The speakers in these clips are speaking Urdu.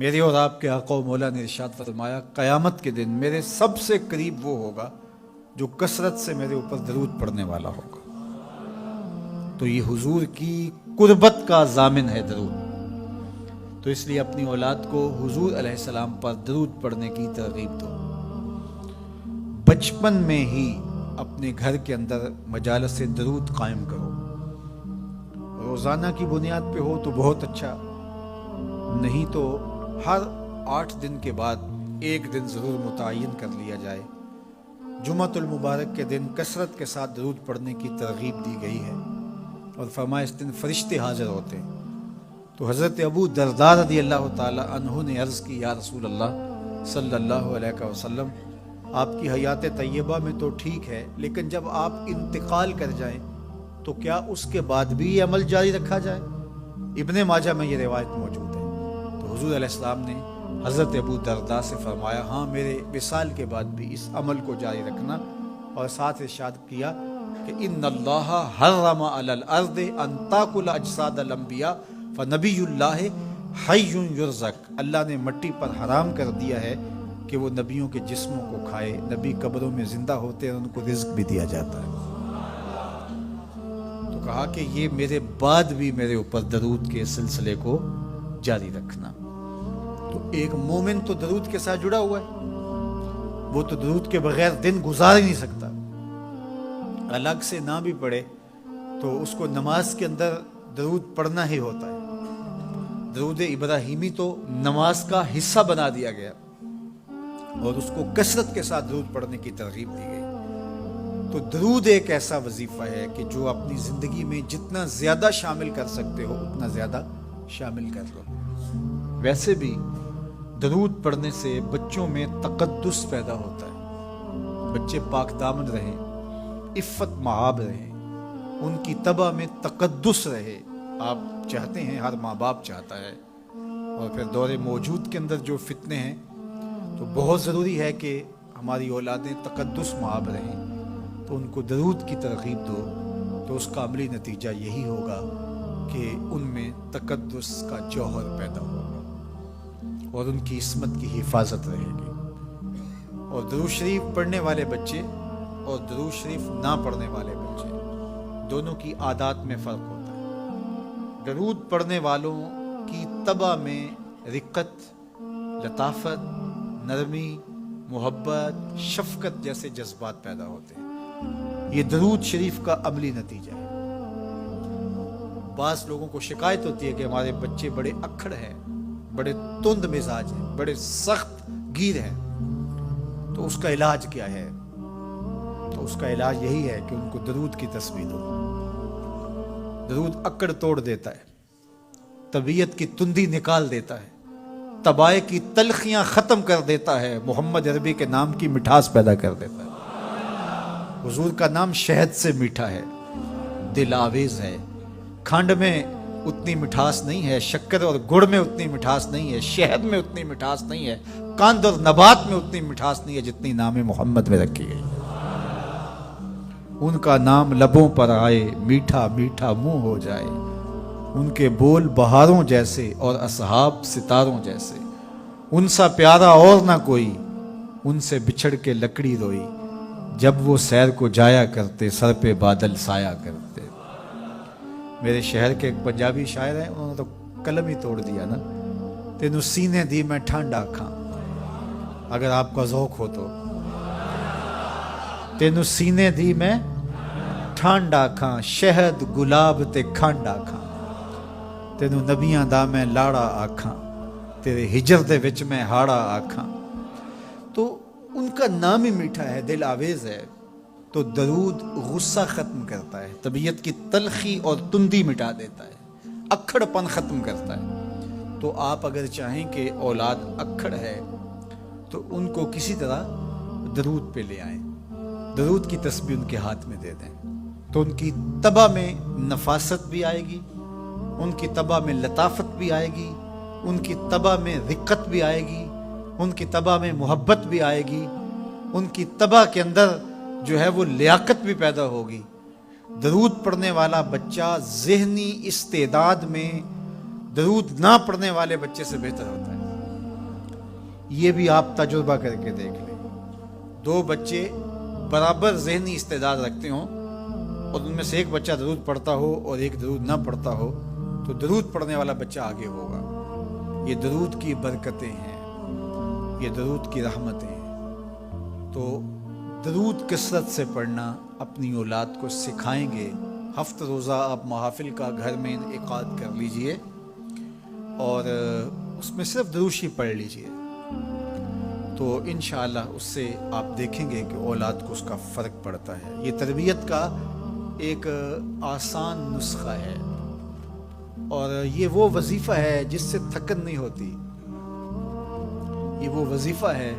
میرے اور آپ کے آقا و مولا نے ارشاد فرمایا قیامت کے دن میرے سب سے قریب وہ ہوگا جو کثرت سے میرے اوپر درود پڑھنے والا ہوگا. تو یہ حضور کی قربت کا ضامن ہے درود. تو اس لیے اپنی اولاد کو حضور علیہ السلام پر درود پڑھنے کی ترغیب دو. بچپن میں ہی اپنے گھر کے اندر مجالس درود قائم کرو. روزانہ کی بنیاد پہ ہو تو بہت اچھا، نہیں تو ہر 8 دن کے بعد ایک دن ضرور متعین کر لیا جائے. جمعۃ المبارک کے دن کثرت کے ساتھ درود پڑھنے کی ترغیب دی گئی ہے اور فرمایا اس دن فرشتے حاضر ہوتے ہیں. تو حضرت ابو درداء رضی اللہ تعالی عنہ نے عرض کی یا رسول اللہ صلی اللہ علیہ وسلم، آپ کی حیات طیبہ میں تو ٹھیک ہے، لیکن جب آپ انتقال کر جائیں تو کیا اس کے بعد بھی یہ عمل جاری رکھا جائے؟ ابن ماجہ میں یہ روایت موجود ہے. تو حضور علیہ السلام نے حضرت ابو درداء سے فرمایا ہاں میرے وصال کے بعد بھی اس عمل کو جاری رکھنا، اور ساتھ ارشاد کیا کہ ان اللہ حرم علی الارض ان تاکل اجساد الانبیاء فنبی اللہ حی یرزق. اللہ نے مٹی پر حرام کر دیا ہے کہ وہ نبیوں کے جسموں کو کھائے. نبی قبروں میں زندہ ہوتے ہیں، ان کو رزق بھی دیا جاتا ہے. تو کہا کہ یہ میرے بعد بھی میرے اوپر درود کے سلسلے کو جاری رکھنا. تو ایک مومن تو درود کے ساتھ جڑا ہوا ہے، وہ تو درود کے بغیر دن گزار ہی نہیں سکتا. الگ سے نہ بھی پڑھے تو اس کو نماز کے اندر درود پڑھنا ہی ہوتا ہے. درود ابراہیمی تو نماز کا حصہ بنا دیا گیا اور اس کو کثرت کے ساتھ درود پڑھنے کی ترغیب دی گئی. تو درود ایک ایسا وظیفہ ہے کہ جو اپنی زندگی میں جتنا زیادہ شامل کر سکتے ہو اتنا زیادہ شامل کر لو. ویسے بھی درود پڑھنے سے بچوں میں تقدس پیدا ہوتا ہے. بچے پاک دامن رہیں، عفت مآب رہیں، ان کی طبع میں تقدس رہے. آپ چاہتے ہیں، ہر ماں باپ چاہتا ہے. اور پھر دور موجود کے اندر جو فتنے ہیں تو بہت ضروری ہے کہ ہماری اولادیں تقدس مآب رہیں. تو ان کو درود کی ترغیب دو تو اس کا عملی نتیجہ یہی ہوگا کہ ان میں تقدس کا جوہر پیدا ہوگا اور ان کی عصمت کی حفاظت رہے گی. اور درود شریف پڑھنے والے بچے اور درود شریف نہ پڑھنے والے بچے دونوں کی عادات میں فرق ہوتا ہے. درود پڑھنے والوں کی طبع میں رقت، لطافت، نرمی، محبت، شفقت جیسے جذبات پیدا ہوتے ہیں. یہ درود شریف کا عملی نتیجہ ہے. بعض لوگوں کو شکایت ہوتی ہے کہ ہمارے بچے بڑے اکھڑ ہیں، بڑے تند مزاج ہیں، بڑے سخت گیر ہیں. تو اس کا علاج کیا ہے؟ تو اس کا علاج یہی ہے کہ ان کو درود کی تسبیح دو. درود اکڑ توڑ دیتا ہے، طبیعت کی تندی نکال دیتا ہے، طبائع کی تلخیاں ختم کر دیتا ہے، محمد عربی کے نام کی مٹھاس پیدا کر دیتا ہے. حضور کا نام شہد سے میٹھا ہے، دل آویز ہے. کھنڈ میں اتنی مٹھاس نہیں ہے، شکر اور گڑ میں اتنی مٹھاس نہیں ہے، شہد میں اتنی مٹھاس نہیں ہے، قند اور نبات میں اتنی مٹھاس نہیں ہے جتنی نام محمد میں رکھی گئی. ان کا نام لبوں پر آئے، میٹھا میٹھا منہ ہو جائے. ان کے بول بہاروں جیسے اور اصحاب ستاروں جیسے. ان سا پیارا اور نہ کوئی، ان سے بچھڑ کے لکڑی روئی. جب وہ سیر کو جایا کرتے، سر پہ بادل سایا کرتے. میرے شہر کے ایک پنجابی شاعر ہیں، انہوں نے تو قلم ہی توڑ دیا نا. تینوں سینے دی میں ٹھنڈ آکھاں. اگر آپ کا ذوق ہو تو تینوں سینے دی میں ٹھنڈ آکھاں، شہد گلاب تے کھنڈ آکھاں. تینوں نبیاں دا میں لاڑا آکھاں، تیرے ہجر دے وچ میں ہاڑا آکھاں. تو ان کا نام ہی میٹھا ہے، دل آویز ہے. تو درود غصہ ختم کرتا ہے، طبیعت کی تلخی اور تندی مٹا دیتا ہے، اکھڑ پن ختم کرتا ہے. تو آپ اگر چاہیں کہ اولاد اکھڑ ہے تو ان کو کسی طرح درود پہ لے آئیں، درود کی تسبیح ان کے ہاتھ میں دے دیں. تو ان کی طبع میں نفاست بھی آئے گی، ان کی طبع میں لطافت بھی آئے گی، ان کی طبع میں رقت بھی آئے گی، ان کی طبع میں محبت بھی آئے گی، ان کی طبع کے اندر جو ہے وہ لیاقت بھی پیدا ہوگی. درود پڑھنے والا بچہ ذہنی استعداد میں درود نہ پڑھنے والے بچے سے بہتر ہوتا ہے. یہ بھی آپ تجربہ کر کے دیکھ لیں، دو بچے برابر ذہنی استعداد رکھتے ہوں اور ان میں سے ایک بچہ درود پڑھتا ہو اور ایک درود نہ پڑھتا ہو، تو درود پڑھنے والا بچہ آگے ہوگا۔ یہ درود کی برکتیں ہیں، یہ درود کی رحمتیں ہیں۔ تو درود کثرت سے پڑھنا اپنی اولاد کو سکھائیں گے۔ ہفتہ روزہ آپ محافل کا گھر میں انعقاد کر لیجئے اور اس میں صرف دروشی پڑھ لیجئے، تو انشاءاللہ اس سے آپ دیکھیں گے کہ اولاد کو اس کا فرق پڑتا ہے۔ یہ تربیت کا ایک آسان نسخہ ہے اور یہ وہ وظیفہ ہے جس سے تھکن نہیں ہوتی، یہ وہ وظیفہ ہے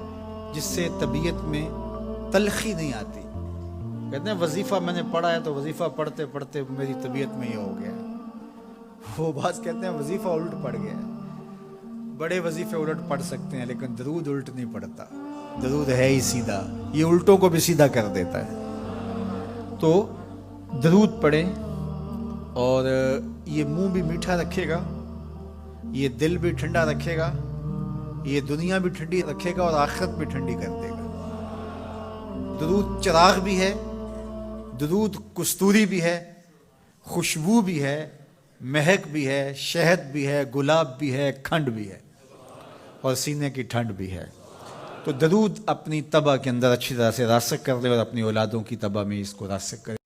جس سے طبیعت میں تلخی نہیں آتی۔ کہتے ہیں وظیفہ میں نے پڑھا ہے تو وظیفہ پڑھتے پڑھتے میری طبیعت میں یہ ہو گیا ہے، وہ بعض کہتے ہیں وظیفہ الٹ پڑ گیا ہے۔ بڑے وظیفے الٹ پڑھ سکتے ہیں لیکن درود الٹ نہیں پڑھتا، درود ہے ہی سیدھا، یہ الٹوں کو بھی سیدھا کر دیتا ہے۔ تو درود پڑھیں اور یہ منہ بھی میٹھا رکھے گا، یہ دل بھی ٹھنڈا رکھے گا، یہ دنیا بھی ٹھنڈی رکھے گا اور آخرت بھی ٹھنڈی کر دے گا۔ درود چراغ بھی ہے، درود کستوری بھی ہے، خوشبو بھی ہے، مہک بھی ہے، شہد بھی ہے، گلاب بھی ہے، کھنڈ بھی ہے اور سینے کی ٹھنڈ بھی ہے۔ تو درود اپنی طبع کے اندر اچھی طرح سے راسخ کر لے اور اپنی اولادوں کی طبع میں اس کو راسخ کرے۔